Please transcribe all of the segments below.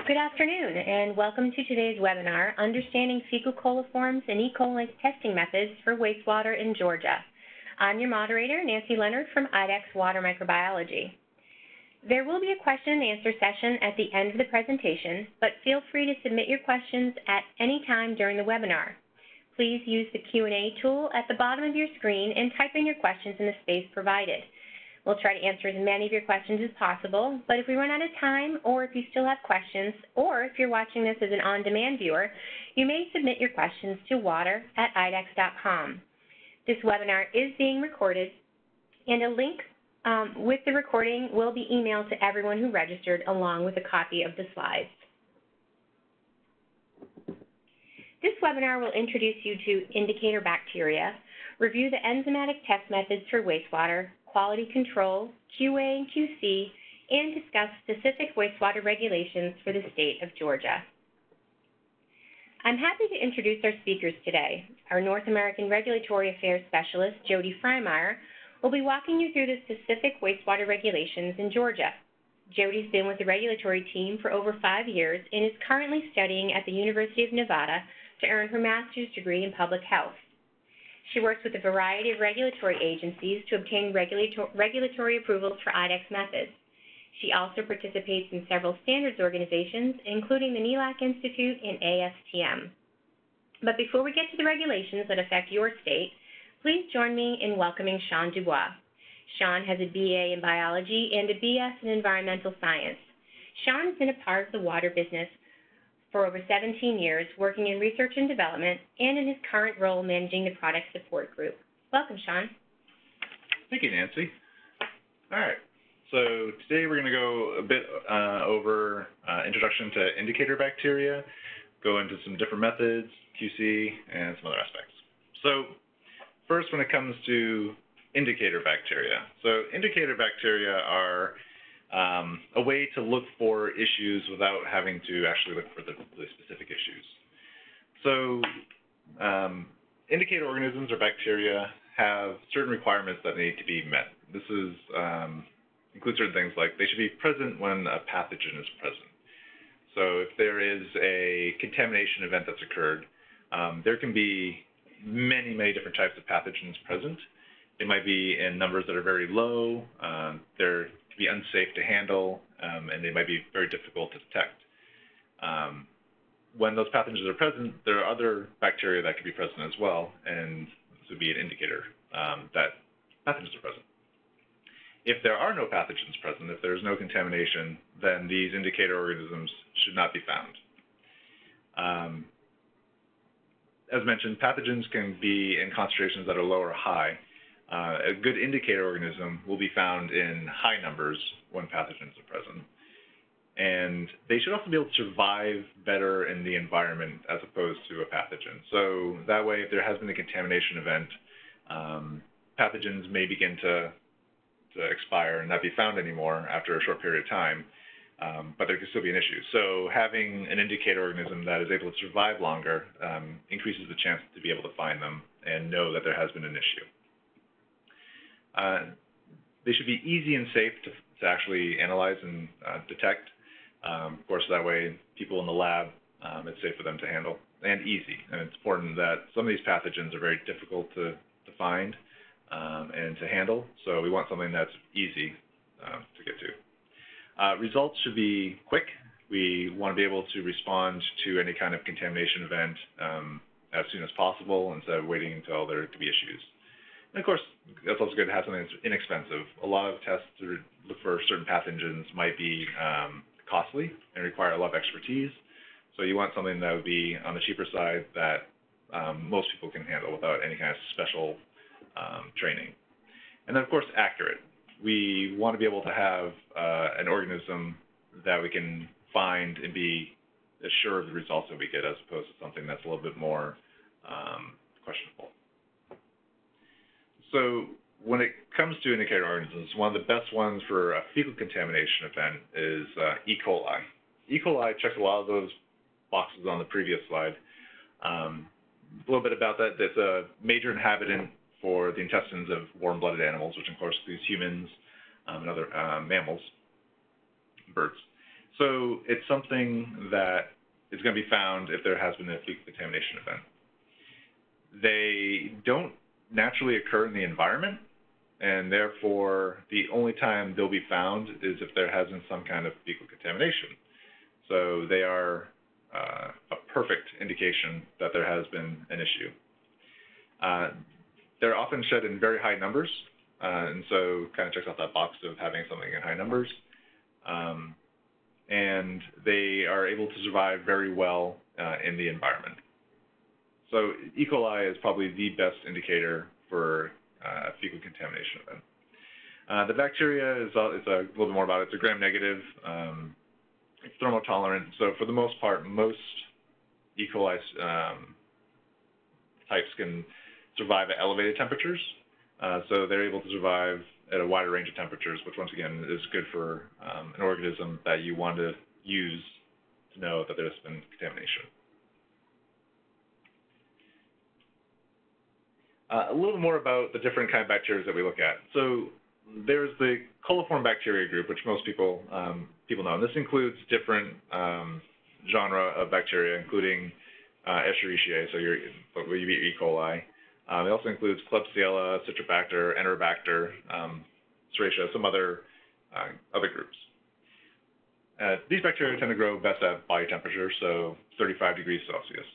Good afternoon, and welcome to today's webinar, Understanding Fecal Coliforms and E.coli Testing Methods for Wastewater in Georgia. I'm your moderator, Nancy Leonard from IDEXX Water Microbiology. There will be a question and answer session at the end of the presentation, but feel free to submit your questions at any time during the webinar. Please use the Q&A tool at the bottom of your screen and type in your questions in the space provided. We'll try to answer as many of your questions as possible, but if we run out of time, or if you still have questions, or if you're watching this as an on-demand viewer, you may submit your questions to water@idexx.com. This webinar is being recorded, and a link with the recording will be emailed to everyone who registered along with a copy of the slides. This webinar will introduce you to indicator bacteria, review the enzymatic test methods for wastewater, quality control, QA and QC, and discuss specific wastewater regulations for the state of Georgia. I'm happy to introduce our speakers today. Our North American Regulatory Affairs Specialist, Jody Freimeyer, will be walking you through the specific wastewater regulations in Georgia. Jody's been with the regulatory team for over 5 years and is currently studying at the University of Nevada to earn her master's degree in public health. She works with a variety of regulatory agencies to obtain regulatory approvals for IDEXX methods. She also participates in several standards organizations, including the NELAC Institute and ASTM. But before we get to the regulations that affect your state, please join me in welcoming Sean Dubois. Sean has a BA in biology and a BS in environmental science. Sean has been a part of the water business for over 17 years, working in research and development, and in his current role managing the product support group. Welcome, Sean. Thank you, Nancy. All right, so today we're going to go a bit over introduction to indicator bacteria, go into some different methods, QC, and some other aspects. So first, when it comes to indicator bacteria. So indicator bacteria are a way to look for issues without having to actually look for the specific issues. So indicator organisms or bacteria have certain requirements that need to be met. This is includes certain things like they should be present when a pathogen is present. So if there is a contamination event that's occurred, there can be many different types of pathogens present. They might be in numbers that are very low. They're be unsafe to handle, and they might be very difficult to detect. When those pathogens are present, there are other bacteria that could be present as well, and this would be an indicator that pathogens are present. If there are no pathogens present, if there's no contamination, then these indicator organisms should not be found. As mentioned, pathogens can be in concentrations that are low or high. A good indicator organism will be found in high numbers when pathogens are present. And they should also be able to survive better in the environment as opposed to a pathogen. So that way, if there has been a contamination event, pathogens may begin to expire and not be found anymore after a short period of time, but there can still be an issue. So having an indicator organism that is able to survive longer increases the chance to be able to find them and know that there has been an issue. They should be easy and safe to actually analyze and detect. Of course, that way people in the lab, it's safe for them to handle and easy. And it's important that some of these pathogens are very difficult to find and to handle. So we want something that's easy to get to. Results should be quick. We want to be able to respond to any kind of contamination event as soon as possible instead of waiting until there to be issues. And of course, that's also good to have something that's inexpensive. A lot of tests to look for certain pathogens might be costly and require a lot of expertise. So you want something that would be on the cheaper side that most people can handle without any kind of special training. And then, of course, accurate. We want to be able to have an organism that we can find and be assured of the results that we get as opposed to something that's a little bit more questionable. So when it comes to indicator organisms, one of the best ones for a fecal contamination event is E. coli. E. coli checks a lot of those boxes on the previous slide. A little bit about that. It's a major inhabitant for the intestines of warm-blooded animals, which of course includes humans and other mammals, birds. So it's something that is going to be found if there has been a fecal contamination event. They don't naturally occur in the environment, and therefore the only time they'll be found is if there has been some kind of fecal contamination. So they are a perfect indication that there has been an issue. They're often shed in very high numbers, and so kind of checks off that box of having something in high numbers. And they are able to survive very well in the environment. So E. coli is probably the best indicator for fecal contamination event. The bacteria is a little bit more about it. It's a gram-negative. It's thermotolerant. So for the most part, most E. coli types can survive at elevated temperatures. So they're able to survive at a wider range of temperatures, which once again is good for an organism that you want to use to know that there's been contamination. A little more about the different kind of bacteria that we look at. So there's the coliform bacteria group, which most people know. And this includes different genre of bacteria, including Escherichia, so what would be your E. coli. It also includes Klebsiella, Citrobacter, Enterobacter, Serratia, some other groups. These bacteria tend to grow best at body temperature, so 35 degrees Celsius.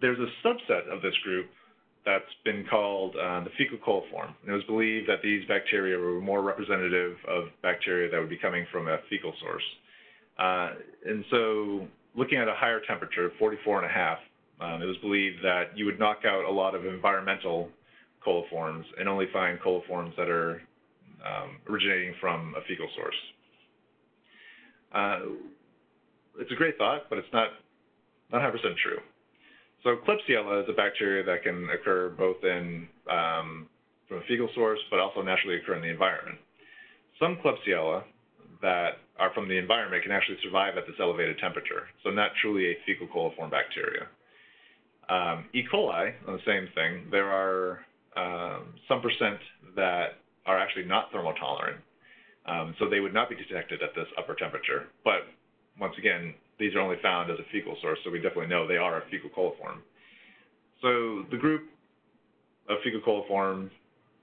There's a subset of this group that's been called the fecal coliform. And it was believed that these bacteria were more representative of bacteria that would be coming from a fecal source. And so looking at a higher temperature, 44.5, it was believed that you would knock out a lot of environmental coliforms and only find coliforms that are originating from a fecal source. It's a great thought, but it's not 100% true. So Klebsiella is a bacteria that can occur both from a fecal source, but also naturally occur in the environment. Some Klebsiella that are from the environment can actually survive at this elevated temperature, so not truly a fecal coliform bacteria. E. coli, the same thing. There are some percent that are actually not thermotolerant, so they would not be detected at this upper temperature. But once again, these are only found as a fecal source, so we definitely know they are a fecal coliform. So the group of fecal coliform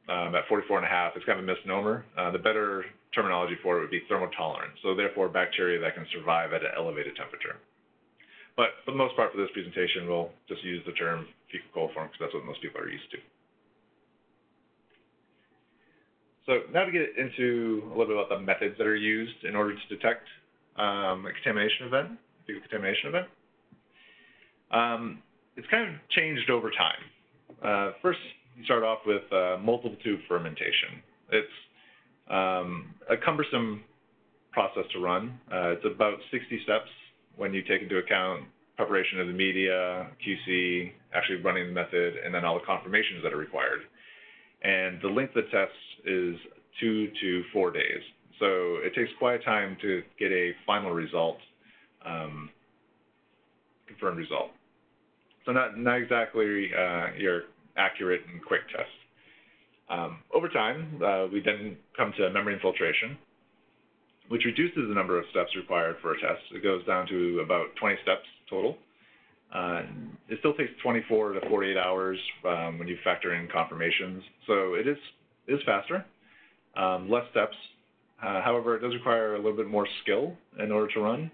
at 44.5 is kind of a misnomer. The better terminology for it would be thermotolerant, so therefore bacteria that can survive at an elevated temperature. But for the most part for this presentation, we'll just use the term fecal coliform because that's what most people are used to. So now to get into a little bit about the methods that are used in order to detect a contamination event, fecal contamination event. It's kind of changed over time. First, you start off with multiple tube fermentation. It's a cumbersome process to run. It's about 60 steps when you take into account preparation of the media, QC, actually running the method, and then all the confirmations that are required. And the length of the test is 2 to 4 days. So it takes quite a time to get a final result, confirmed result. So not exactly your accurate and quick test. Over time, we then come to membrane filtration, which reduces the number of steps required for a test. It goes down to about 20 steps total. It still takes 24 to 48 hours when you factor in confirmations. So it is faster, less steps. However, it does require a little bit more skill in order to run,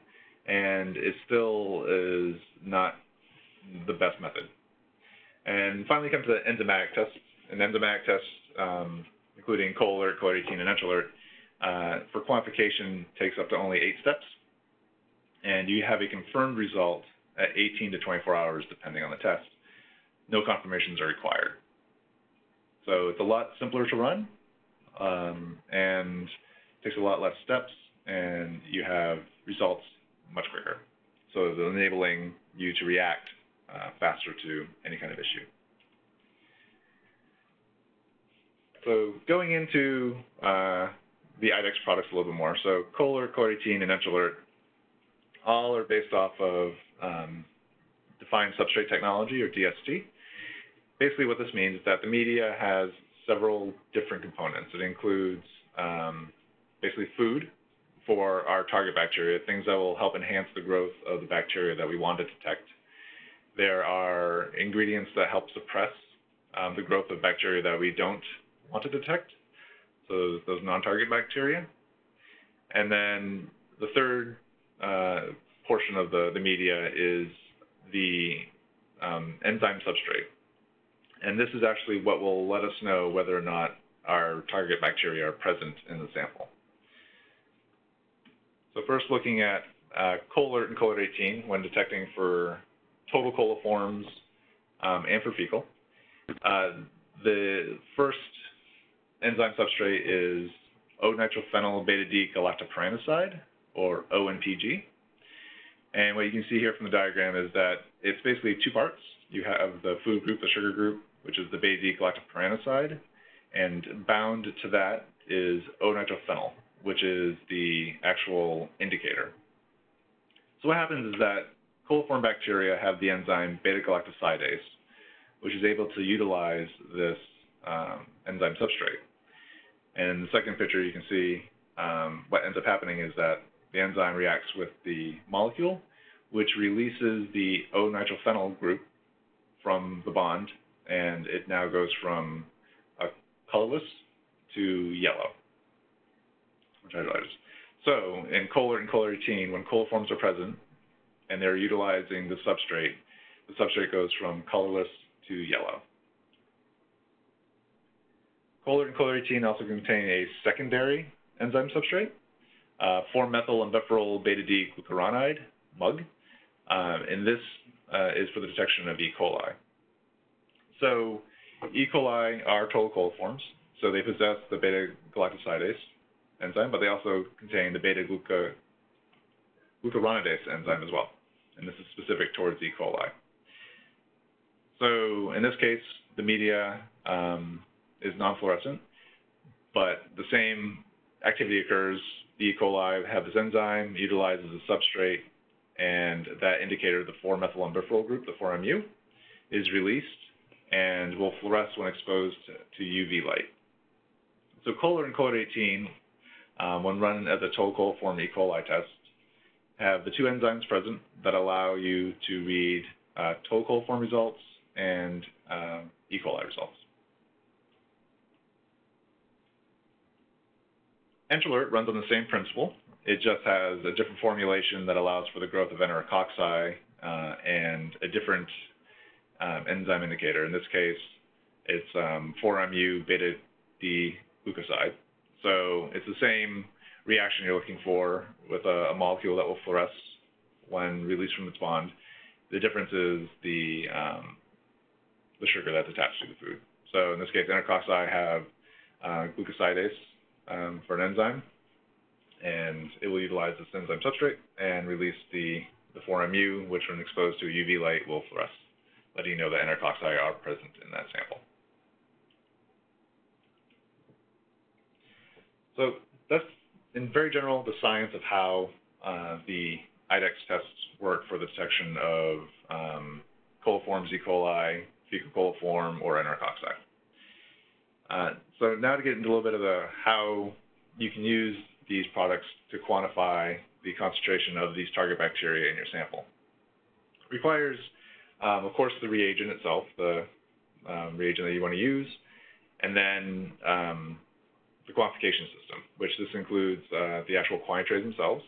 and it still is not the best method. And finally, come to the enzymatic test. An enzymatic test, including Colilert, Colilert-18, and Colilert, for quantification takes up to only 8 steps, and you have a confirmed result at 18 to 24 hours, depending on the test. No confirmations are required. So it's a lot simpler to run, and takes a lot less steps, and you have results much quicker. So it's enabling you to react faster to any kind of issue. So going into the IDEXX products a little bit more. So Colilert, Colilert-18, and Colilert all are based off of defined substrate technology, or DST. Basically what this means is that the media has several different components. It includes basically food for our target bacteria, things that will help enhance the growth of the bacteria that we want to detect. There are ingredients that help suppress the growth of bacteria that we don't want to detect, so those non-target bacteria. And then the third portion of the media is the enzyme substrate. And this is actually what will let us know whether or not our target bacteria are present in the sample. So first, looking at Colilert and Colilert-18 when detecting for total coliforms and for fecal. The first enzyme substrate is O-nitrophenyl beta-D-galactoperoxide, or ONPG. And what you can see here from the diagram is that it's basically two parts. You have the food group, the sugar group, which is the beta-D-galactoperoxide, and bound to that is O-nitrophenyl, which is the actual indicator. So what happens is that coliform bacteria have the enzyme beta-galactosidase, which is able to utilize this enzyme substrate. And in the second picture, you can see what ends up happening is that the enzyme reacts with the molecule, which releases the O-nitrophenyl group from the bond, and it now goes from a colorless to yellow, which I highlighted. So in Colilert and Colilert-18, when coliforms are present and they're utilizing the substrate goes from colorless to yellow. Colilert and Colilert-18 also contain a secondary enzyme substrate, 4-methyl-unbufferyl beta-D-glucuronide, MUG, and this is for the detection of E.coli. So E.coli are total coliforms, so they possess the beta-galactosidase enzyme, but they also contain the beta-glucuronidase enzyme as well, and this is specific towards E.coli. So in this case, the media is non-fluorescent, but the same activity occurs. The E. coli have this enzyme, utilizes a substrate, and that indicator, the 4-methyl-unbufferyl group, the 4-MU, is released and will fluoresce when exposed to UV light. So Colilert and Colilert-18, when run as a total coliform E. coli test, have the two enzymes present that allow you to read total coliform results and E. coli results. Enterolert runs on the same principle. It just has a different formulation that allows for the growth of enterococci and a different enzyme indicator. In this case, it's 4-MU beta-D-glucoside. So it's the same reaction you're looking for with a molecule that will fluoresce when released from its bond. The difference is the sugar that's attached to the food. So in this case, enterococci have glucosidase for an enzyme, and it will utilize this enzyme substrate and release the 4-MU, which when exposed to UV light will fluoresce, letting you know that enterococci are present in that sample. So that's, in very general, the science of how the IDEXX tests work for the detection of coliforms, E. coli, fecal coliform, or enterococci. So now to get into a little bit of how you can use these products to quantify the concentration of these target bacteria in your sample. It requires, of course, the reagent itself, the reagent that you want to use, and then the quantification system, which this includes the actual quantitrays themselves,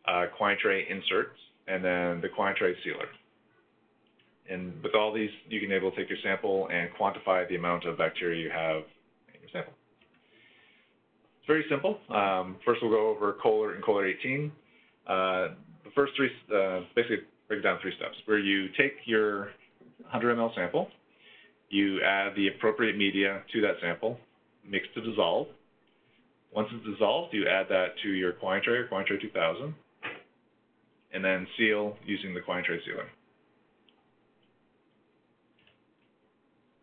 quantitray inserts, and then the quantitray sealer. And with all these, you can be able to take your sample and quantify the amount of bacteria you have in your sample. It's very simple. First, we'll go over Colilert and Colilert-18. The first three, basically break down 3 steps, where you take your 100 ml sample, you add the appropriate media to that sample, mix to dissolve. Once it's dissolved, you add that to your quantitray, or quantitray 2000, and then seal using the quantitray sealer.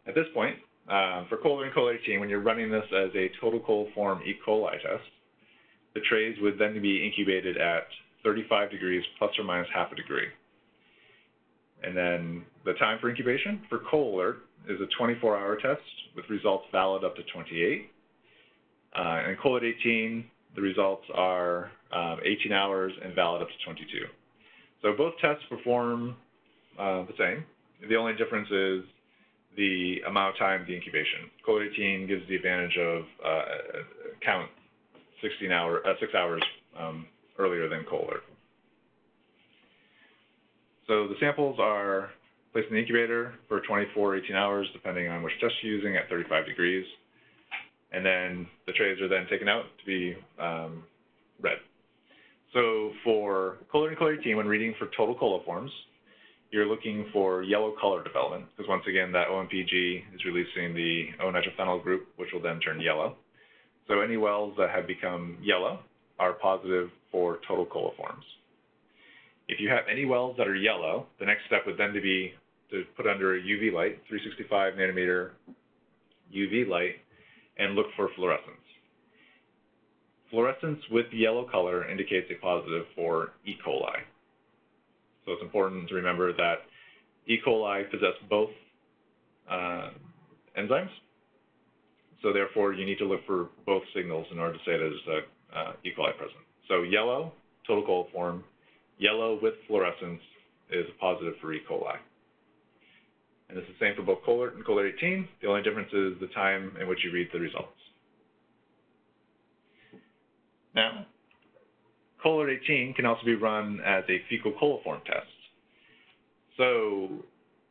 At this point, for Colilert and Colilert-18, when you're running this as a total coliform E. coli test, the trays would then be incubated at 35 degrees plus or minus half a degree. And then the time for incubation for Colilert is a 24-hour test with results valid up to 28. And Colilert-18, the results are 18 hours, and valid up to 22. So both tests perform the same. The only difference is the amount of time, the incubation. Colilert-18 gives the advantage of count 6 hours earlier than Colilert. So the samples are placed in the incubator for 24 or 18 hours, depending on which test you're using, at 35 degrees. And then the trays are then taken out to be read. So for Colilert and Colilert-18, when reading for total coliforms, you're looking for yellow color development, because once again, that OMPG is releasing the O-nitrophenyl group, which will then turn yellow. So any wells that have become yellow are positive for total coliforms. If you have any wells that are yellow, the next step would then be to put under a UV light, 365 nanometer UV light, and look for fluorescence. Fluorescence with yellow color indicates a positive for E. coli. So it's important to remember that E. coli possess both enzymes. So therefore, you need to look for both signals in order to say there's E. coli present. So yellow, total coliform, yellow with fluorescence is positive for E. coli. And this is the same for both Colilert and Colilert-18. The only difference is the time in which you read the results. Now, Colilert-18 can also be run as a fecal coliform test. So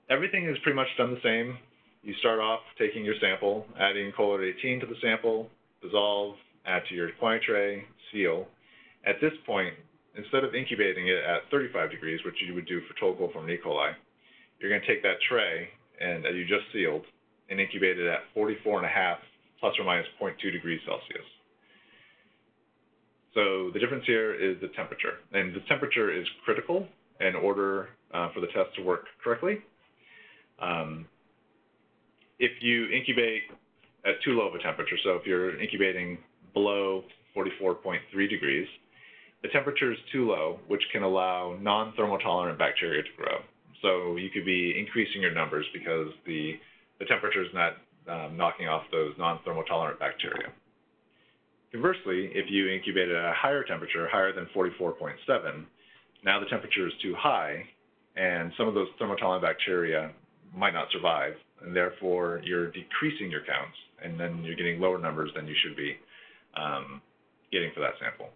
everything is pretty much done the same. You start off taking your sample, adding Colilert-18 to the sample, dissolve, add to your quantity tray, seal. At this point, instead of incubating it at 35 degrees, which you would do for total coliform and E. coli, you're going to take that tray and that you just sealed and incubate it at 44.5 plus or minus 0.2 degrees Celsius. So the difference here is the temperature, and the temperature is critical in order for the test to work correctly. If you incubate at too low of a temperature, so if you're incubating below 44.3 degrees, the temperature is too low, which can allow non-thermotolerant bacteria to grow. So you could be increasing your numbers because the temperature is not knocking off those non-thermotolerant bacteria. Conversely, if you incubate at a higher temperature, higher than 44.7, now the temperature is too high, and some of those thermotolerant bacteria might not survive, and therefore you're decreasing your counts, and then you're getting lower numbers than you should be getting for that sample.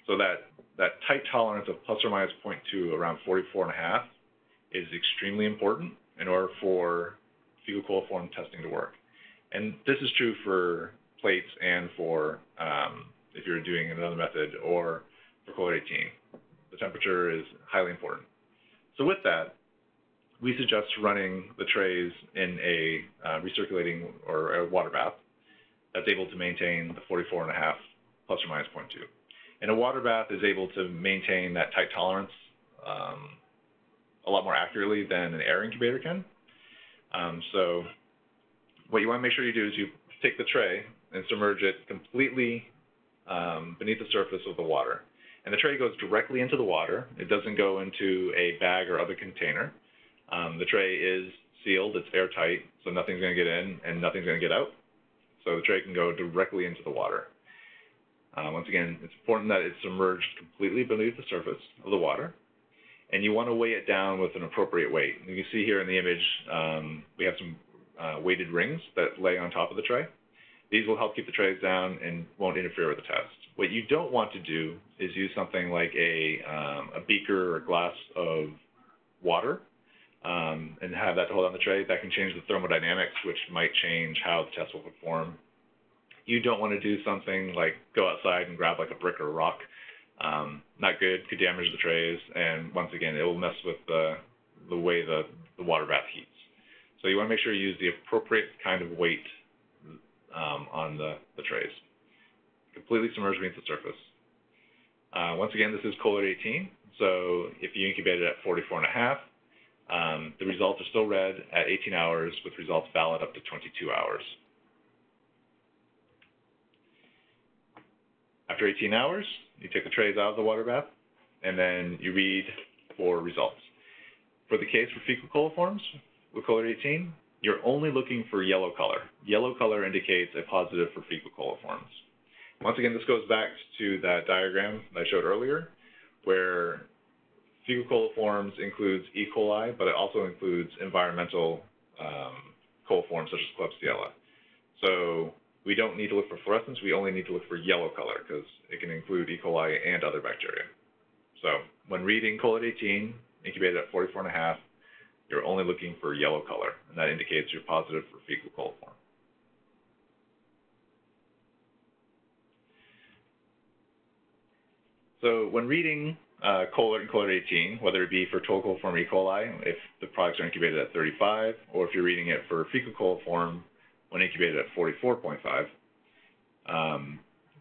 So that tight tolerance of plus or minus 0.2 around 44.5 is extremely important in order for fecal coliform testing to work. And this is true for plates and for if you're doing another method or for Colilert-18. The temperature is highly important. So with that, we suggest running the trays in a recirculating or a water bath that's able to maintain the 44.5 plus or minus 0.2. And a water bath is able to maintain that tight tolerance a lot more accurately than an air incubator can. So what you want to make sure you do is you take the tray and submerge it completely beneath the surface of the water. And the tray goes directly into the water. It doesn't go into a bag or other container. The tray is sealed, it's airtight, so nothing's going to get in and nothing's going to get out. So the tray can go directly into the water. Once again, it's important that it's submerged completely beneath the surface of the water. And you want to weigh it down with an appropriate weight. You can see here in the image, we have some weighted rings that lay on top of the tray. These will help keep the trays down and won't interfere with the test. What you don't want to do is use something like a beaker or glass of water and have that to hold on the tray. That can change the thermodynamics, which might change how the test will perform. You don't want to do something like go outside and grab like a brick or a rock. Not good, could damage the trays, and once again, it will mess with the way the water bath heats. So you want to make sure you use the appropriate kind of weight on the trays. Completely submerged beneath the surface. Once again, this is Colilert-18, so if you incubate it at 44.5, the results are still read at 18 hours with results valid up to 22 hours. After 18 hours, you take the trays out of the water bath, and then you read for results. For the case for fecal coliforms with Colilert-18, you're only looking for yellow color. Yellow color indicates a positive for fecal coliforms. Once again, this goes back to that diagram that I showed earlier, where fecal coliforms includes E. coli, but it also includes environmental coliforms such as Klebsiella. So we don't need to look for fluorescence, we only need to look for yellow color because it can include E. coli and other bacteria. So when reading Colilert-18, incubated at 44.5, you're only looking for yellow color, and that indicates you're positive for fecal coliform. So when reading Colilert and Colilert-18, whether it be for total coliform E. coli, if the products are incubated at 35, or if you're reading it for fecal coliform when incubated at 44.5,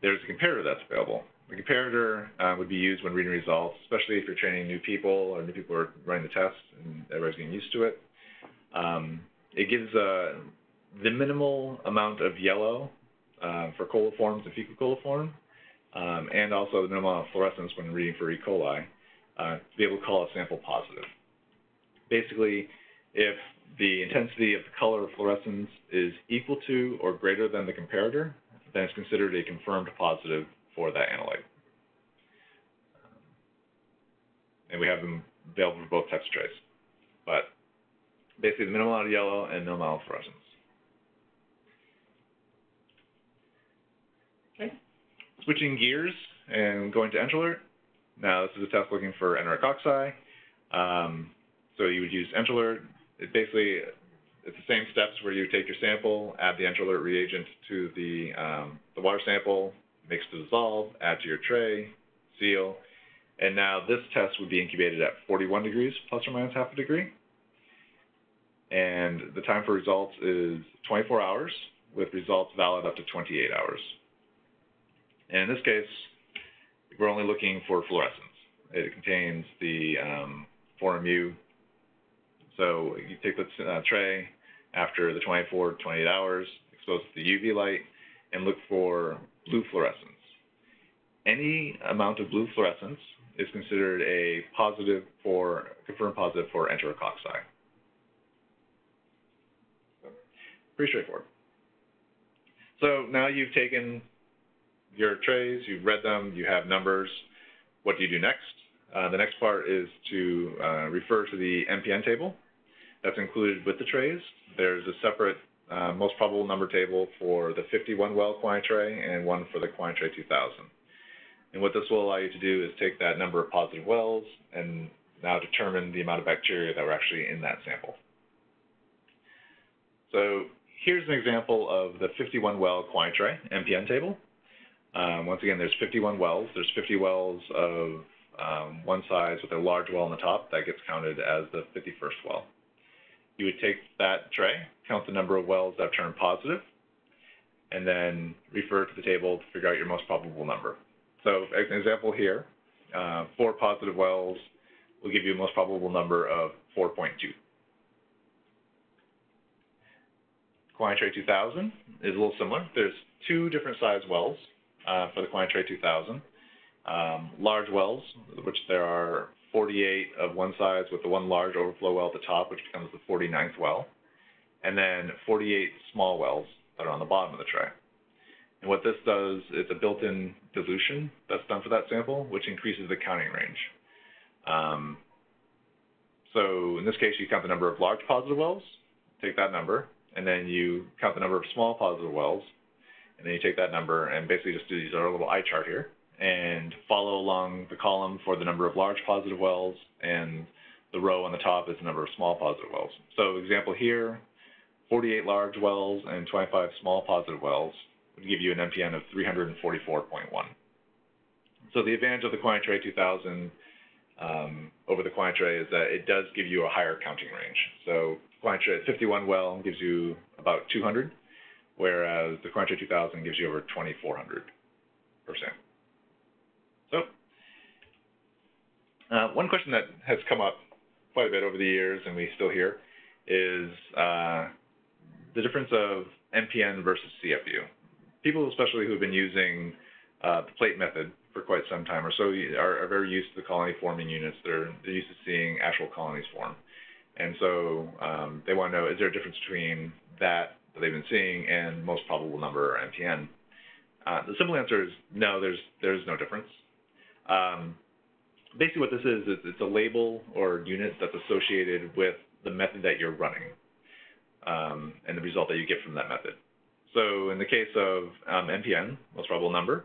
there's a comparator that's available. The comparator would be used when reading results, especially if you're training new people or new people are running the test and everybody's getting used to it. It gives the minimal amount of yellow for coliforms and fecal coliform, and also the minimal amount of fluorescence when reading for E. coli, to be able to call a sample positive. Basically, if the intensity of the color of fluorescence is equal to or greater than the comparator, then it's considered a confirmed positive for that analyte. And we have them available for both types of trays. But basically, the minimal amount of yellow and minimal amount of fluorescence. Okay. Switching gears and going to Enterolert. Now, this is a test looking for enterococci. So you would use Enterolert. It's the same steps where you take your sample, add the Enterolert reagent to the water sample, mix to dissolve, add to your tray, seal, and now this test would be incubated at 41 degrees plus or minus half a degree. And the time for results is 24 hours, with results valid up to 28 hours. And in this case, we're only looking for fluorescence. It contains the 4-MU. So you take the tray after the 24 to 28 hours, expose it to the UV light, and look for blue fluorescence. Any amount of blue fluorescence is considered a confirmed positive for enterococci. Pretty straightforward. So now you've taken your trays, you've read them, you have numbers. What do you do next? The next part is to refer to the MPN table that's included with the trays. There's a separate most probable number table for the 51-well quantity tray and one for the quantity tray 2000. And what this will allow you to do is take that number of positive wells and now determine the amount of bacteria that were actually in that sample. So here's an example of the 51-well quantity tray MPN table. Once again, there's 51 wells. There's 50 wells of one size with a large well on the top. That gets counted as the 51st well. You would take that tray, count the number of wells that have turned positive, and then refer to the table to figure out your most probable number. So as an example here, 4 positive wells will give you a most probable number of 4.2. Quantity tray 2000 is a little similar. There's 2 different size wells for the quantity tray 2000. Large wells, which there are 48 of one size with the one large overflow well at the top, which becomes the 49th well, and then 48 small wells that are on the bottom of the tray. And what this does, it's a built-in dilution that's done for that sample, which increases the counting range. So in this case, you count the number of large positive wells, take that number, and then you count the number of small positive wells, and then you take that number and basically just do our little eye chart here and follow along the column for the number of large positive wells, and the row on the top is the number of small positive wells. So example here, 48 large wells and 25 small positive wells would give you an MPN of 344.1. So the advantage of the quantity tray 2000 over the quantity tray is that it does give you a higher counting range. So quantity tray 51 well gives you about 200, whereas the quantity tray 2000 gives you over 2,400%. So one question that has come up quite a bit over the years, and we still hear, is the difference of MPN versus CFU. People, especially who have been using the plate method for quite some time or so, are very used to the colony forming units. They're used to seeing actual colonies form. And so they want to know, is there a difference between that they've been seeing and most probable number, or MPN? The simple answer is no, there's no difference. Basically what this is it's a label or unit that's associated with the method that you're running and the result that you get from that method. So in the case of NPN, most probable number,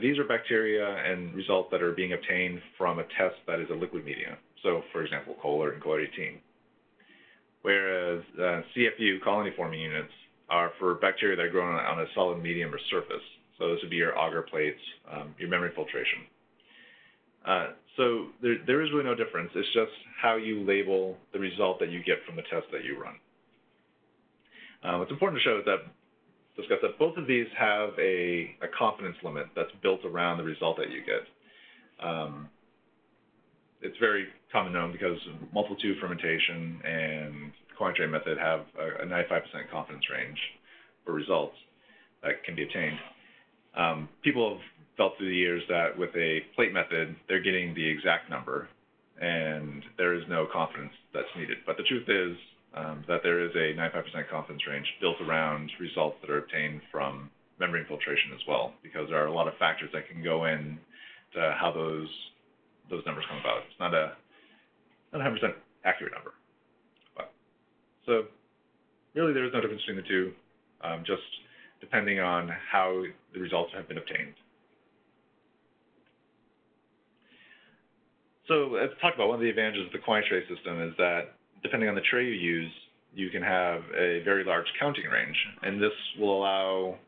these are bacteria and results that are being obtained from a test that is a liquid media. So for example, Colilert and Colilert-18. Whereas CFU, colony-forming units, are for bacteria that are grown on a solid medium or surface. So this would be your agar plates, your membrane filtration. So there is really no difference. It's just how you label the result that you get from the test that you run. What's important to show is discuss that both of these have a confidence limit that's built around the result that you get. It's very common known because multiple-tube fermentation and quantity method have a 95% confidence range for results that can be obtained. People have felt through the years that with a plate method, they're getting the exact number, and there is no confidence that's needed. But the truth is that there is a 95% confidence range built around results that are obtained from membrane filtration as well, because there are a lot of factors that can go in to how those numbers come about. It's not a 100% accurate number. So really there is no difference between the two, just depending on how the results have been obtained. So let's talk about one of the advantages of the quantity tray system is that depending on the tray you use, you can have a very large counting range, and this will allow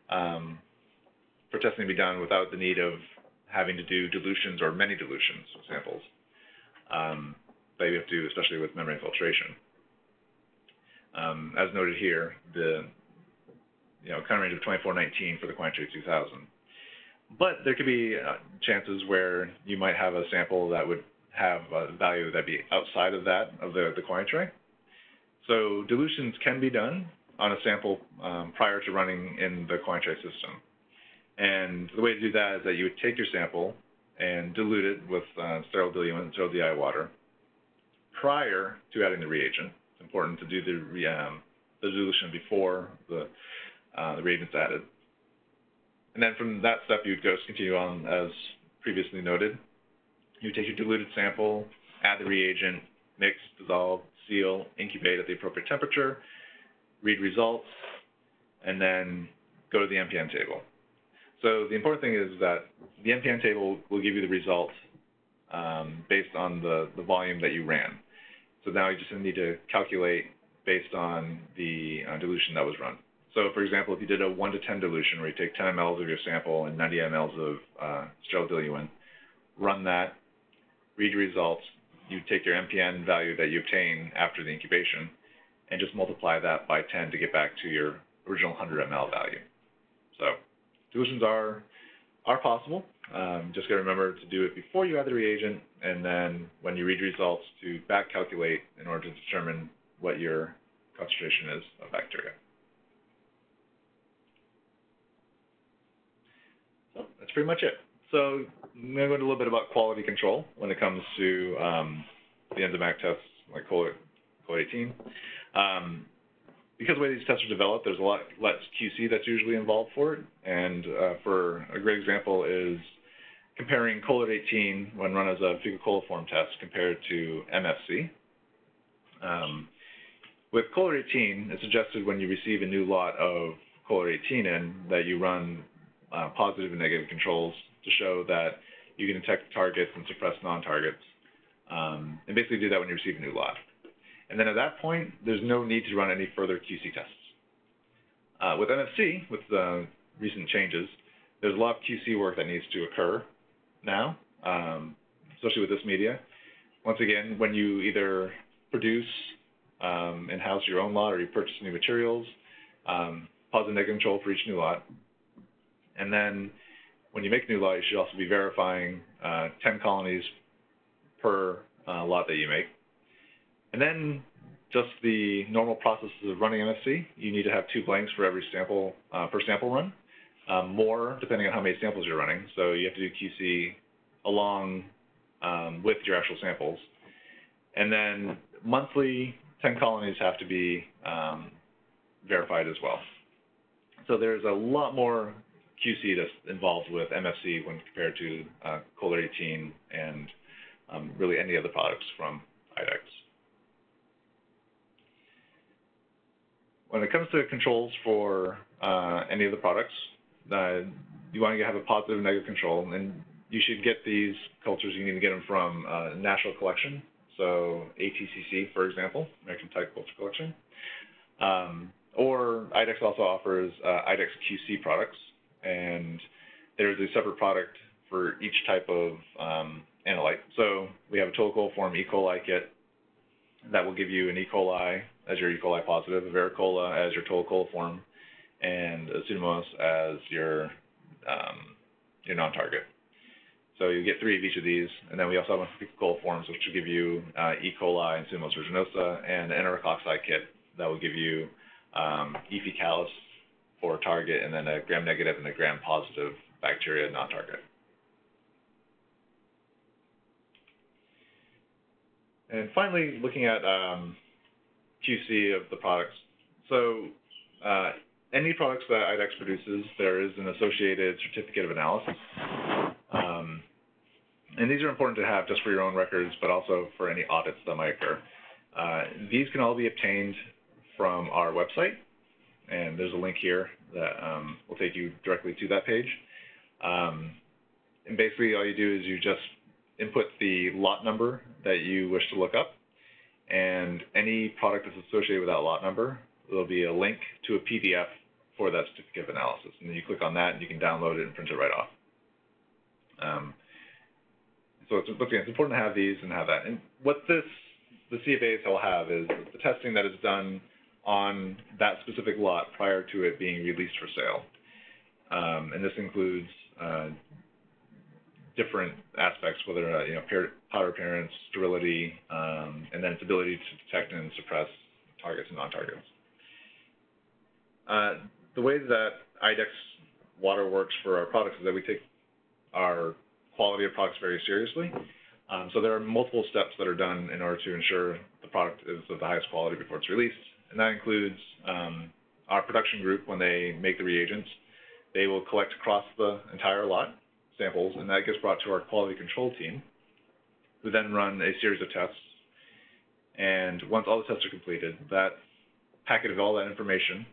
for testing to be done without the need of having to do dilutions or many dilutions of samples that you have to do, especially with membrane filtration. As noted here, the counting range of 2419 for the quantity tray 2000. But there could be chances where you might have a sample that would have a value that'd be outside of that of the quantity tray. So dilutions can be done on a sample prior to running in the quantity tray system. And the way to do that is that you would take your sample and dilute it with sterile diluent, sterile DI water, prior to adding the reagent. It's important to do the dilution before the reagent's added. And then from that step, you'd continue on as previously noted. You take your diluted sample, add the reagent, mix, dissolve, seal, incubate at the appropriate temperature, read results, and then go to the NPN table. So the important thing is that the NPN table will give you the results based on the volume that you ran. So now you just need to calculate based on the dilution that was run. So for example, if you did a 1 to 10 dilution where you take 10 mLs of your sample and 90 mLs of sterile diluent, run that, read your results, you take your NPN value that you obtain after the incubation, and just multiply that by 10 to get back to your original 100 ml value. So dilutions are possible. Just got to remember to do it before you add the reagent, and then when you read your results to back calculate in order to determine what your concentration is of bacteria. So that's pretty much it. So I'm going to go into a little bit about quality control when it comes to the enzymatic tests like Colilert-18. Because the way these tests are developed, there's a lot less QC that's usually involved for it. And for a great example is comparing Colilert-18 when run as a fecal coliform test compared to MFC. With Colilert-18, it's suggested when you receive a new lot of Colilert-18 in that you run positive and negative controls to show that you can detect targets and suppress non-targets, and basically do that when you receive a new lot. And then at that point, there's no need to run any further QC tests. With MFC, with the recent changes, there's a lot of QC work that needs to occur now, especially with this media. Once again, when you either produce in-house your own lot or you purchase new materials, positive negative control for each new lot. And then when you make a new lot, you should also be verifying 10 colonies per lot that you make. And then just the normal processes of running MFC, you need to have 2 blanks for every sample, per sample run, more depending on how many samples you're running. So you have to do QC along with your actual samples. And then monthly 10 colonies have to be verified as well. So there's a lot more QC that's involved with MFC when compared to Colilert-18 and really any of the products from IDEXX. When it comes to controls for any of the products, you want to have a positive and negative control, and you should get these cultures, you need to get them from a national collection, so ATCC, for example, American Type Culture Collection. Or IDEXX also offers IDEXX QC products, and there's a separate product for each type of analyte. So we have a total coliform E.coli kit that will give you an E.coli as your E.coli positive, a varicola as your total coliform, and a Pseudomonas as your non-target. So you get 3 of each of these, and then we also have Fecal coliforms, which will give you E.coli and Pseudomonas aeruginosa, and an enterococci kit that will give you E. fecalis for target, and then a gram-negative and a gram-positive bacteria non-target. And finally, looking at QC of the products. So any products that IDEXX produces, there is an associated certificate of analysis. And these are important to have just for your own records, but also for any audits that might occur. These can all be obtained from our website, and there's a link here that will take you directly to that page. And basically all you do is you just input the lot number that you wish to look up, and any product that's associated with that lot number, there'll be a link to a PDF for that certificate of analysis. And then you click on that and you can download it and print it right off. So it's important to have these and have that. And what the CFAs will have is the testing that is done on that specific lot prior to it being released for sale. And this includes different aspects, whether powder appearance, sterility, and then its ability to detect and suppress targets and non-targets. The way that IDEXX water works for our products is that we take our quality of products very seriously. So there are multiple steps that are done in order to ensure the product is of the highest quality before it's released. And that includes our production group, when they make the reagents, they will collect across the entire lot samples, and that gets brought to our quality control team, who then run a series of tests. And once all the tests are completed, that packet of all that information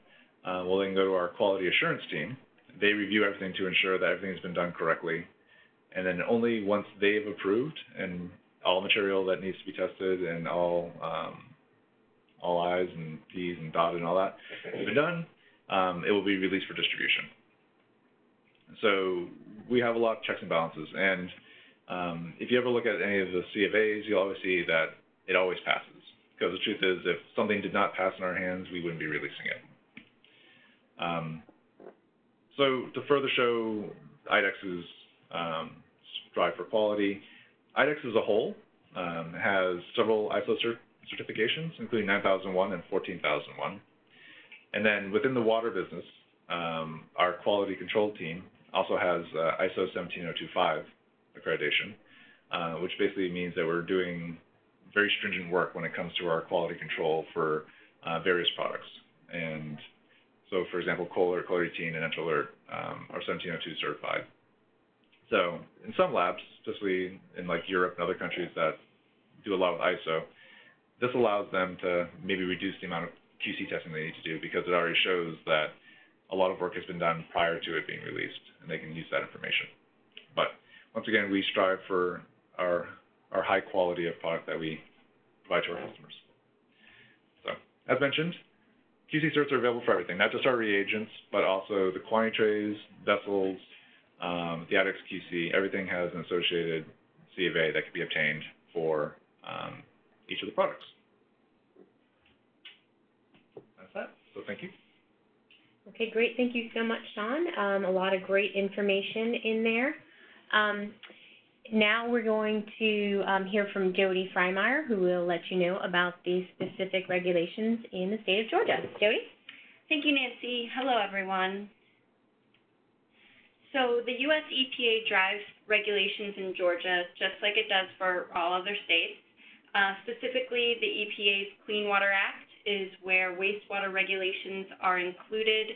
will then go to our quality assurance team. They review everything to ensure that everything's been done correctly. And then only once they've approved and all material that needs to be tested and all I's and T's and dotted and all that has been done, it will be released for distribution. So we have a lot of checks and balances. And if you ever look at any of the CFAs, you'll always see that it always passes. Because the truth is, if something did not pass in our hands, we wouldn't be releasing it. So to further show IDEXX's drive for quality, IDEXX as a whole has several ISO certifications, including 9001 and 14001. And then within the water business, our quality control team also has ISO 17025 accreditation, which basically means that we're doing very stringent work when it comes to our quality control for various products. And so, for example, Colilert, Colilert-18, and Colilert are 1702 certified. So in some labs, especially in like Europe and other countries that do a lot with ISO, this allows them to maybe reduce the amount of QC testing they need to do, because it already shows that a lot of work has been done prior to it being released, and they can use that information. But once again, we strive for our high quality of product that we provide to our customers. So, as mentioned, QC certs are available for everything, not just our reagents, but also the quantity trays, vessels, the IDEXX QC. Everything has an associated CFA that can be obtained for each of the products. That's that. So thank you. Okay, great. Thank you so much, Sean. A lot of great information in there. Now we're going to hear from Jody Freimeyer, who will let you know about the specific regulations in the state of Georgia. Jody? Thank you, Nancy. Hello, everyone. So the U.S. EPA drives regulations in Georgia just like it does for all other states. Specifically, the EPA's Clean Water Act is where wastewater regulations are included,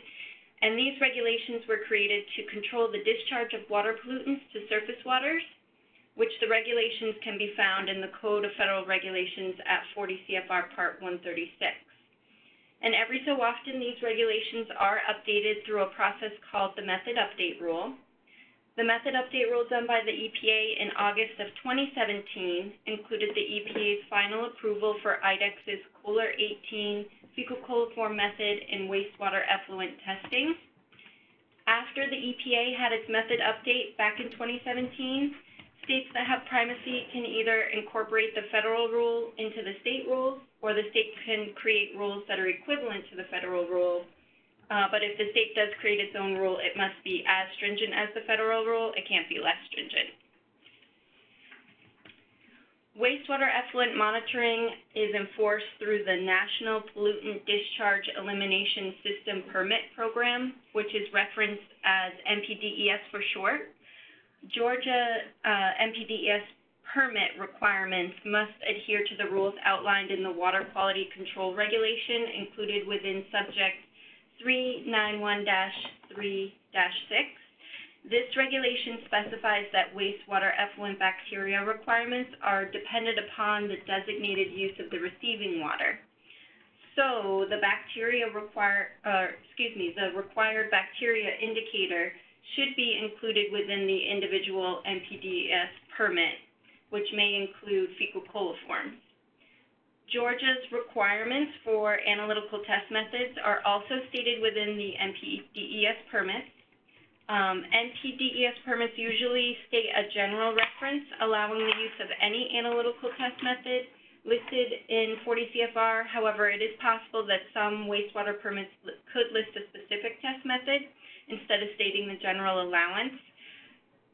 And these regulations were created to control the discharge of water pollutants to surface waters, which the regulations can be found in the Code of Federal Regulations at 40 CFR Part 136. And every so often, these regulations are updated through a process called the Method Update Rule. The Method Update Rule done by the EPA in August of 2017 included the EPA's final approval for IDEXX's Colilert-18 fecal coliform method in wastewater effluent testing. After the EPA had its method update back in 2017, states that have primacy can either incorporate the federal rule into the state rules, or the state can create rules that are equivalent to the federal rule. But if the state does create its own rule, it must be as stringent as the federal rule. It can't be less stringent. Wastewater effluent monitoring is enforced through the National Pollutant Discharge Elimination System Permit Program, which is referenced as NPDES for short. Georgia NPDES permit requirements must adhere to the rules outlined in the Water Quality Control Regulation included within Subject 391-3-6. This regulation specifies that wastewater effluent bacteria requirements are dependent upon the designated use of the receiving water. So the the required bacteria indicator should be included within the individual NPDES permit, which may include fecal coliforms. Georgia's requirements for analytical test methods are also stated within the NPDES permits. NPDES permits usually state a general reference allowing the use of any analytical test method listed in 40 CFR. However, it is possible that some wastewater permits could list a specific test method instead of stating the general allowance.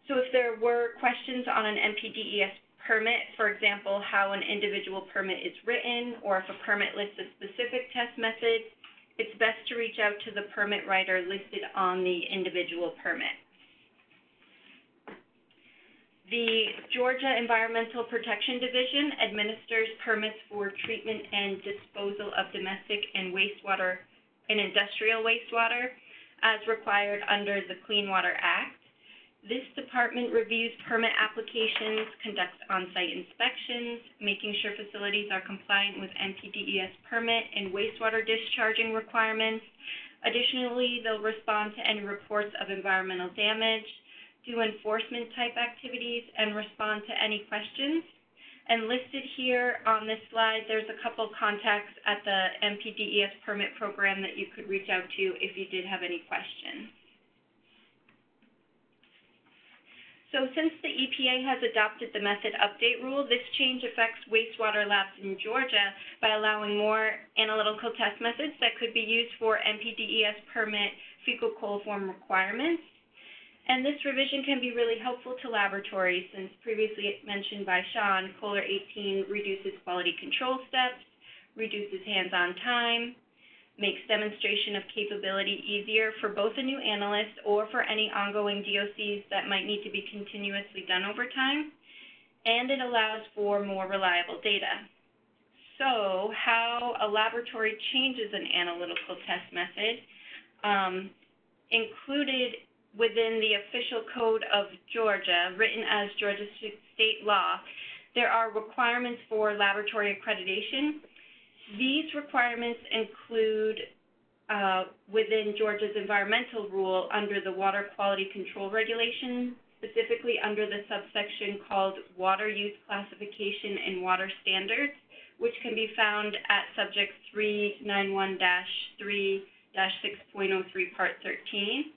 So if there were questions on an NPDES permit, for example, how an individual permit is written, or if a permit lists a specific test method, it's best to reach out to the permit writer listed on the individual permit. The Georgia Environmental Protection Division administers permits for treatment and disposal of domestic and wastewater and industrial wastewater as required under the Clean Water Act. This department reviews permit applications, conducts on-site inspections, making sure facilities are compliant with NPDES permit and wastewater discharging requirements. Additionally, they'll respond to any reports of environmental damage, do enforcement type activities, and respond to any questions. And listed here on this slide, there's a couple contacts at the NPDES permit program that you could reach out to if you did have any questions. So since the EPA has adopted the method update rule, this change affects wastewater labs in Georgia by allowing more analytical test methods that could be used for NPDES permit fecal coliform requirements. And this revision can be really helpful to laboratories since previously mentioned by Sean, Colilert-18 reduces quality control steps, reduces hands-on time, makes demonstration of capability easier for both a new analyst or for any ongoing DOCs that might need to be continuously done over time, and it allows for more reliable data. So how a laboratory changes an analytical test method, included within the official code of Georgia, written as Georgia state law, there are requirements for laboratory accreditation. These requirements include within Georgia's environmental rule under the Water Quality Control Regulation, specifically under the subsection called Water Use Classification and Water Standards, which can be found at Subject 391-3-6.03 Part 13.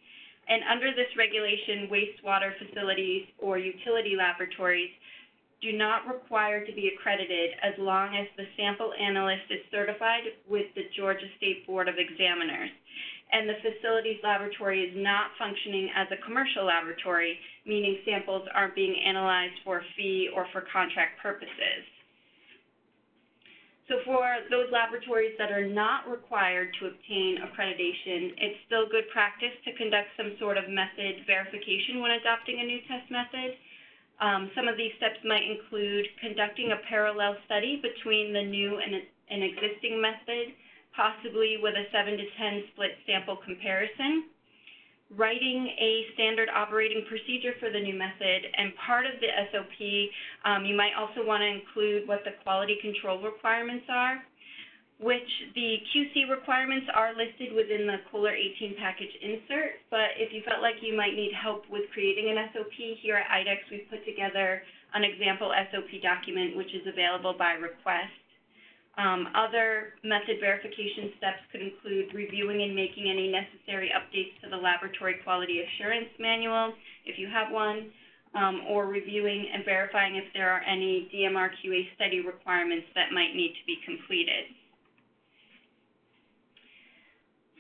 And under this regulation, wastewater facilities or utility laboratories do not require to be accredited as long as the sample analyst is certified with the Georgia State Board of Examiners, and the facilities laboratory is not functioning as a commercial laboratory, meaning samples aren't being analyzed for a fee or for contract purposes. So for those laboratories that are not required to obtain accreditation, it's still good practice to conduct some sort of method verification when adopting a new test method. Some of these steps might include conducting a parallel study between the new and existing method, possibly with a 7-to-10 split sample comparison. writing a standard operating procedure for the new method, and part of the SOP, you might also want to include what the quality control requirements are, which the QC requirements are listed within the Colilert-18 package insert, but if you felt like you might need help with creating an SOP, here at IDEXX we've put together an example SOP document which is available by request. Other method verification steps could include reviewing and making any necessary updates to the laboratory quality assurance manual, if you have one, or reviewing and verifying if there are any DMR QA study requirements that might need to be completed.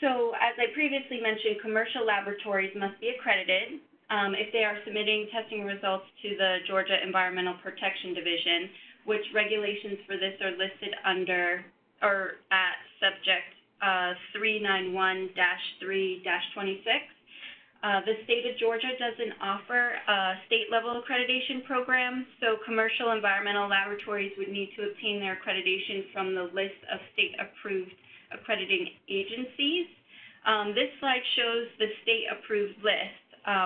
So, as I previously mentioned, commercial laboratories must be accredited if they are submitting testing results to the Georgia Environmental Protection Division, which regulations for this are listed under or at subject 391-3-26. The state of Georgia doesn't offer a state-level accreditation program, so commercial environmental laboratories would need to obtain their accreditation from the list of state-approved accrediting agencies. This slide shows the state-approved list,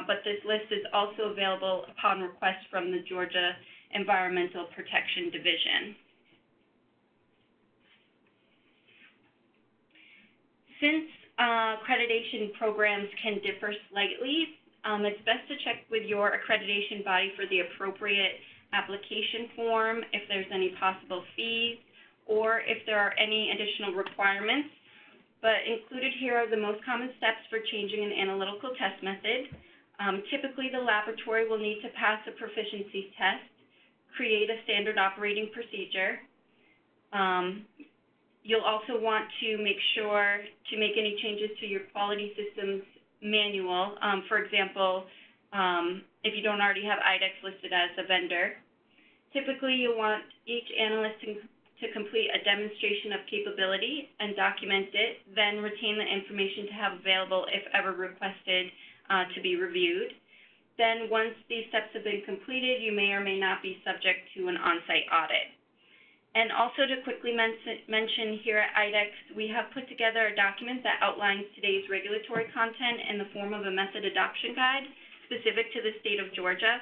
but this list is also available upon request from the Georgia Environmental Protection Division. Since accreditation programs can differ slightly, it's best to check with your accreditation body for the appropriate application form, if there's any possible fees, or if there are any additional requirements. But included here are the most common steps for changing an analytical test method. Typically, the laboratory will need to pass a proficiency test, create a standard operating procedure. You'll also want to make sure to make any changes to your quality systems manual. For example, if you don't already have IDEXX listed as a vendor. Typically, you'll want each analyst to complete a demonstration of capability and document it, then retain the information to have available if ever requested to be reviewed. Then once these steps have been completed, you may or may not be subject to an on-site audit. And also to quickly mention here at IDEXX, we have put together a document that outlines today's regulatory content in the form of a method adoption guide specific to the state of Georgia.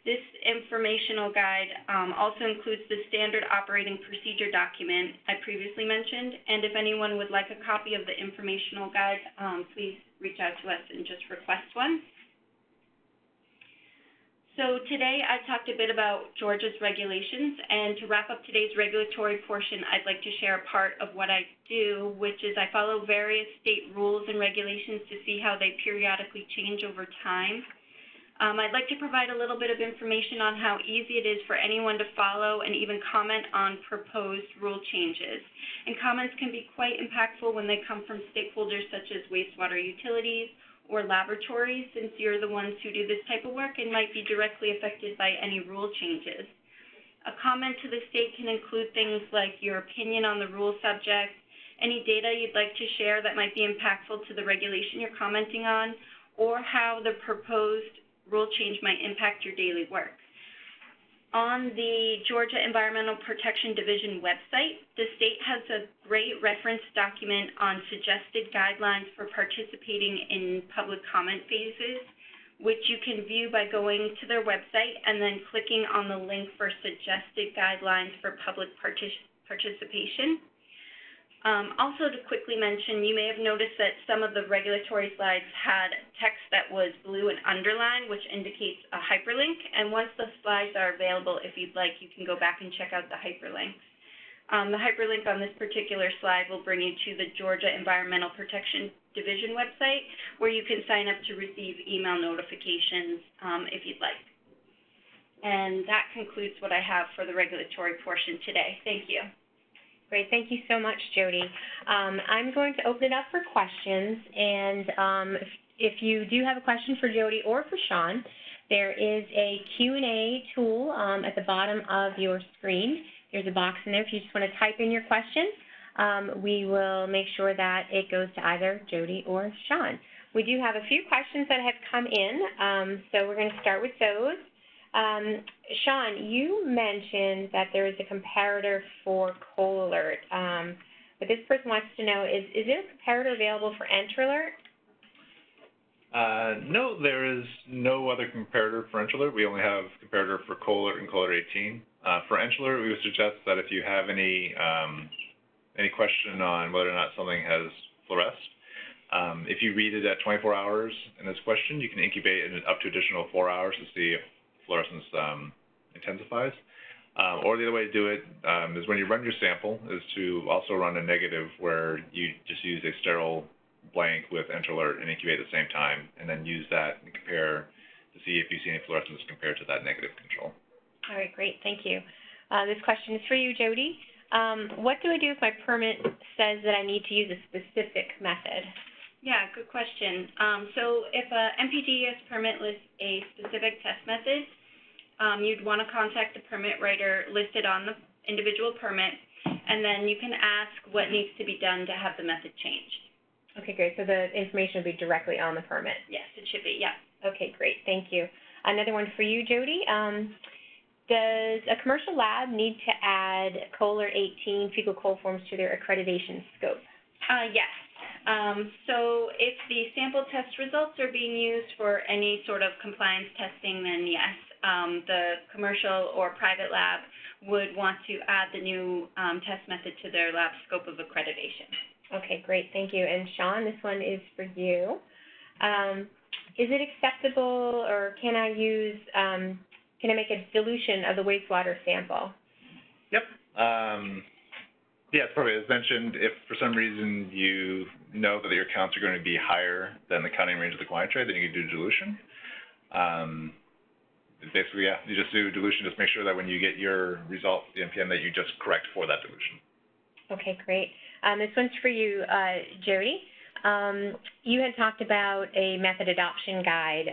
This informational guide also includes the standard operating procedure document I previously mentioned, and if anyone would like a copy of the informational guide, please reach out to us and just request one. So today I talked a bit about Georgia's regulations, and to wrap up today's regulatory portion, I'd like to share a part of what I do, which is I follow various state rules and regulations to see how they periodically change over time. I'd like to provide a little bit of information on how easy it is for anyone to follow and even comment on proposed rule changes. And comments can be quite impactful when they come from stakeholders such as wastewater utilities or laboratories, since you're the ones who do this type of work and might be directly affected by any rule changes. A comment to the state can include things like your opinion on the rule subject, any data you'd like to share that might be impactful to the regulation you're commenting on, or how the proposed rule change might impact your daily work. On the Georgia Environmental Protection Division website, the state has a great reference document on suggested guidelines for participating in public comment phases, which you can view by going to their website and then clicking on the link for suggested guidelines for public participation. Also, to quickly mention, you may have noticed that some of the regulatory slides had text that was blue and underlined, which indicates a hyperlink. And once the slides are available, if you'd like, you can go back and check out the hyperlinks. The hyperlink on this particular slide will bring you to the Georgia Environmental Protection Division website, where you can sign up to receive email notifications if you'd like. And that concludes what I have for the regulatory portion today. Thank you. Great, thank you so much, Jody. I'm going to open it up for questions, and if you do have a question for Jody or for Sean, there is a Q&A tool at the bottom of your screen. There's a box in there if you just want to type in your question. We will make sure that it goes to either Jody or Sean. We do have a few questions that have come in, so we're going to start with those. Sean, you mentioned that there is a comparator for Colilert, but this person wants to know, is there a comparator available for Enterolert? No, there is no other comparator for Enterolert. We only have comparator for Colilert and Colilert-18. For Enterolert, we would suggest that if you have any question on whether or not something has fluoresced, if you read it at 24 hours in this question, you can incubate it up to additional 4 hours to see if fluorescence intensifies. Or the other way to do it is when you run your sample is to also run a negative where you just use a sterile blank with Enterolert and incubate at the same time, and then use that and compare to see if you see any fluorescence compared to that negative control. All right, great, thank you. This question is for you, Jody. What do I do if my permit says that I need to use a specific method? Yeah, good question. So if a NPDES permit lists a specific test method, you'd want to contact the permit writer listed on the individual permit, and then you can ask what needs to be done to have the method changed. Okay, great. So the information will be directly on the permit? Yes, it should be, yeah. Okay, great. Thank you. Another one for you, Jody. Does a commercial lab need to add Colilert-18 fecal coliforms to their accreditation scope? Yes. So if the sample test results are being used for any sort of compliance testing, then yes, the commercial or private lab would want to add the new test method to their lab scope of accreditation. Okay, great, thank you. And Sean, this one is for you. Is it acceptable, or can I use, can I make a dilution of the wastewater sample? Yep. Yeah, it's probably, as mentioned, if for some reason you know that your counts are going to be higher than the counting range of the quantity, then you can do dilution. Basically, yeah, you just do dilution, just make sure that when you get your result, the NPM, that you just correct for that dilution. Okay, great. This one's for you, Jody. You had talked about a method adoption guide.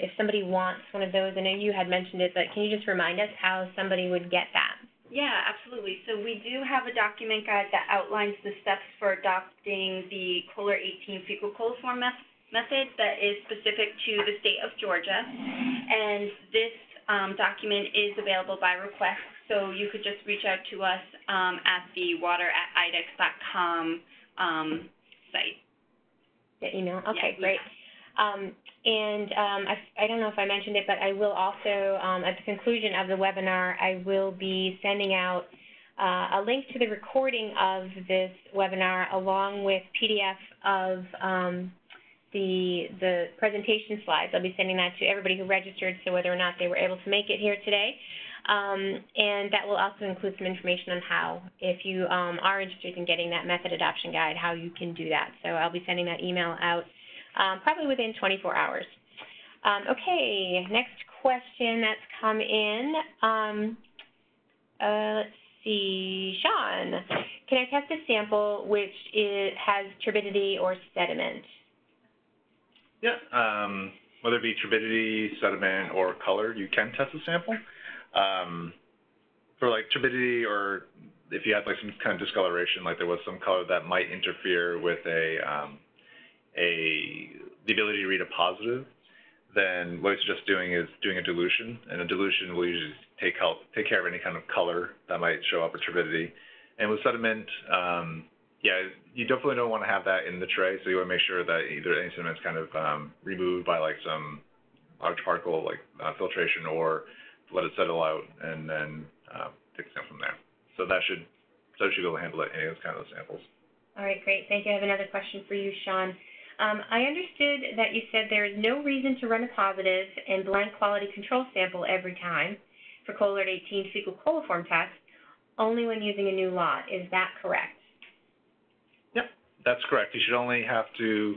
If somebody wants one of those, I know you had mentioned it, but can you just remind us how somebody would get that? Yeah, absolutely. So we do have a document guide that outlines the steps for adopting the Colilert-18 fecal coliform method that is specific to the state of Georgia. And this document is available by request, so you could just reach out to us at the water@idexx.com site. The email? Okay, yeah, great. I don't know if I mentioned it, but I will also, at the conclusion of the webinar, I will be sending out a link to the recording of this webinar along with PDF of the presentation slides. I'll be sending that to everybody who registered, so whether or not they were able to make it here today. And that will also include some information on how, if you are interested in getting that method adoption guide, how you can do that. So I'll be sending that email out probably within 24 hours. Okay, next question that's come in. Let's see, Sean, can I test a sample which has turbidity or sediment? Yeah, whether it be turbidity, sediment, or color, you can test a sample. For like turbidity, or if you had like some kind of discoloration, like there was some color that might interfere with the ability to read a positive, then what it's just doing is doing a dilution, and a dilution will usually take care of any kind of color that might show up with turbidity. And with sediment, yeah, you definitely don't want to have that in the tray, so you want to make sure that either any sediment's kind of removed by like some large particle like filtration, or let it settle out and then take them from there. So that should be able to handle any of those kind of samples. All right, great. Thank you. I have another question for you, Sean. I understood that you said there is no reason to run a positive and blank quality control sample every time for Colilert-18 fecal coliform tests, only when using a new lot. Is that correct? Yep, that's correct. You should only have to,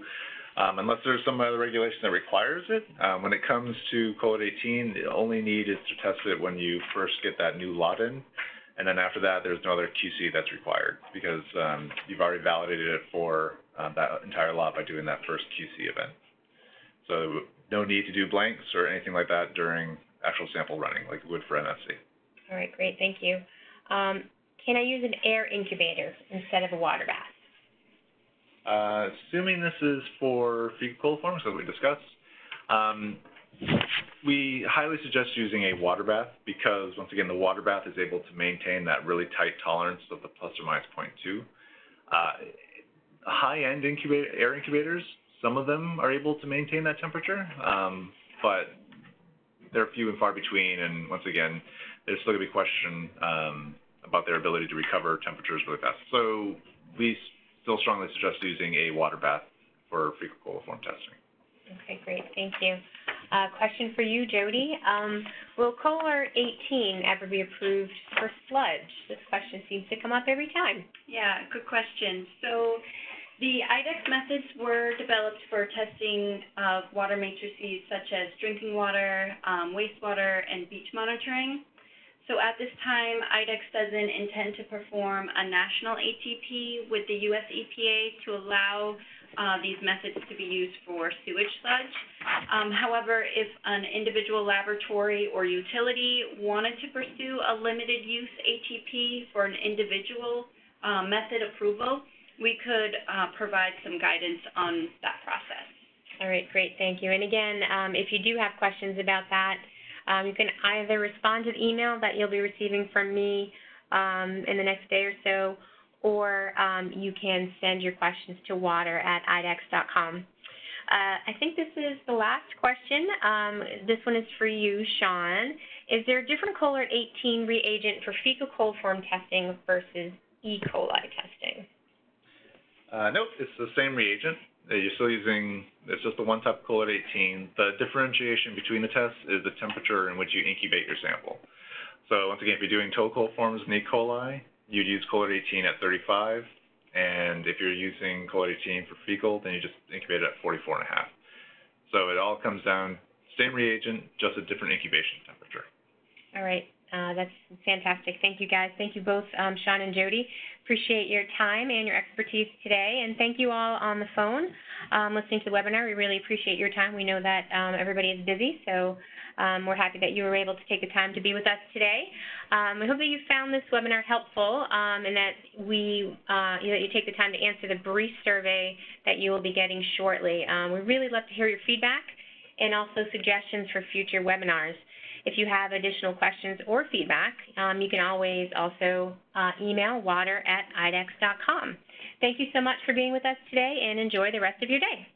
unless there's some other regulation that requires it, when it comes to Colilert-18, the only need is to test it when you first get that new lot in. And then after that, there's no other QC that's required, because you've already validated it for that entire lot by doing that first QC event. So no need to do blanks or anything like that during actual sample running, like you would for MSC. All right, great, thank you. Can I use an air incubator instead of a water bath? Assuming this is for fecal coliforms, as we discussed, we highly suggest using a water bath, because once again, the water bath is able to maintain that really tight tolerance of the plus or minus 0.2. High-end air incubators, some of them are able to maintain that temperature, but they're few and far between, and once again, there's still going to be question about their ability to recover temperatures really fast. So we still strongly suggest using a water bath for fecal coliform testing. Okay, great, thank you. Question for you, Jody. Will Colilert-18 ever be approved for sludge? This question seems to come up every time. Yeah, good question. So the IDEXX methods were developed for testing of water matrices such as drinking water, wastewater, and beach monitoring. So at this time, IDEXX doesn't intend to perform a national ATP with the U.S. EPA to allow these methods to be used for sewage sludge. However, if an individual laboratory or utility wanted to pursue a limited use ATP for an individual method approval, we could provide some guidance on that process. All right, great, thank you. And again, if you do have questions about that, you can either respond to the email that you'll be receiving from me in the next day or so, or you can send your questions to water@idexx.com. I think this is the last question. This one is for you, Sean. Is there a different Colilert-18 reagent for fecal coliform testing versus E.coli testing? Nope, it's the same reagent. You're still using, it's just the one type of Colilert-18. The differentiation between the tests is the temperature in which you incubate your sample. So once again, if you're doing total coliforms and E.coli, you'd use Colilert-18 at 35, and if you're using Colilert-18 for fecal, then you just incubate it at 44.5. So it all comes down, same reagent, just a different incubation temperature. All right, that's fantastic. Thank you, guys. Thank you both, Sean and Jody. Appreciate your time and your expertise today, and thank you all on the phone listening to the webinar. We really appreciate your time. We know that everybody is busy, so we're happy that you were able to take the time to be with us today. We hope that you found this webinar helpful and that that you take the time to answer the brief survey that you will be getting shortly. We'd really love to hear your feedback and also suggestions for future webinars. If you have additional questions or feedback, you can always also email water@idexx.com. Thank you so much for being with us today, and enjoy the rest of your day.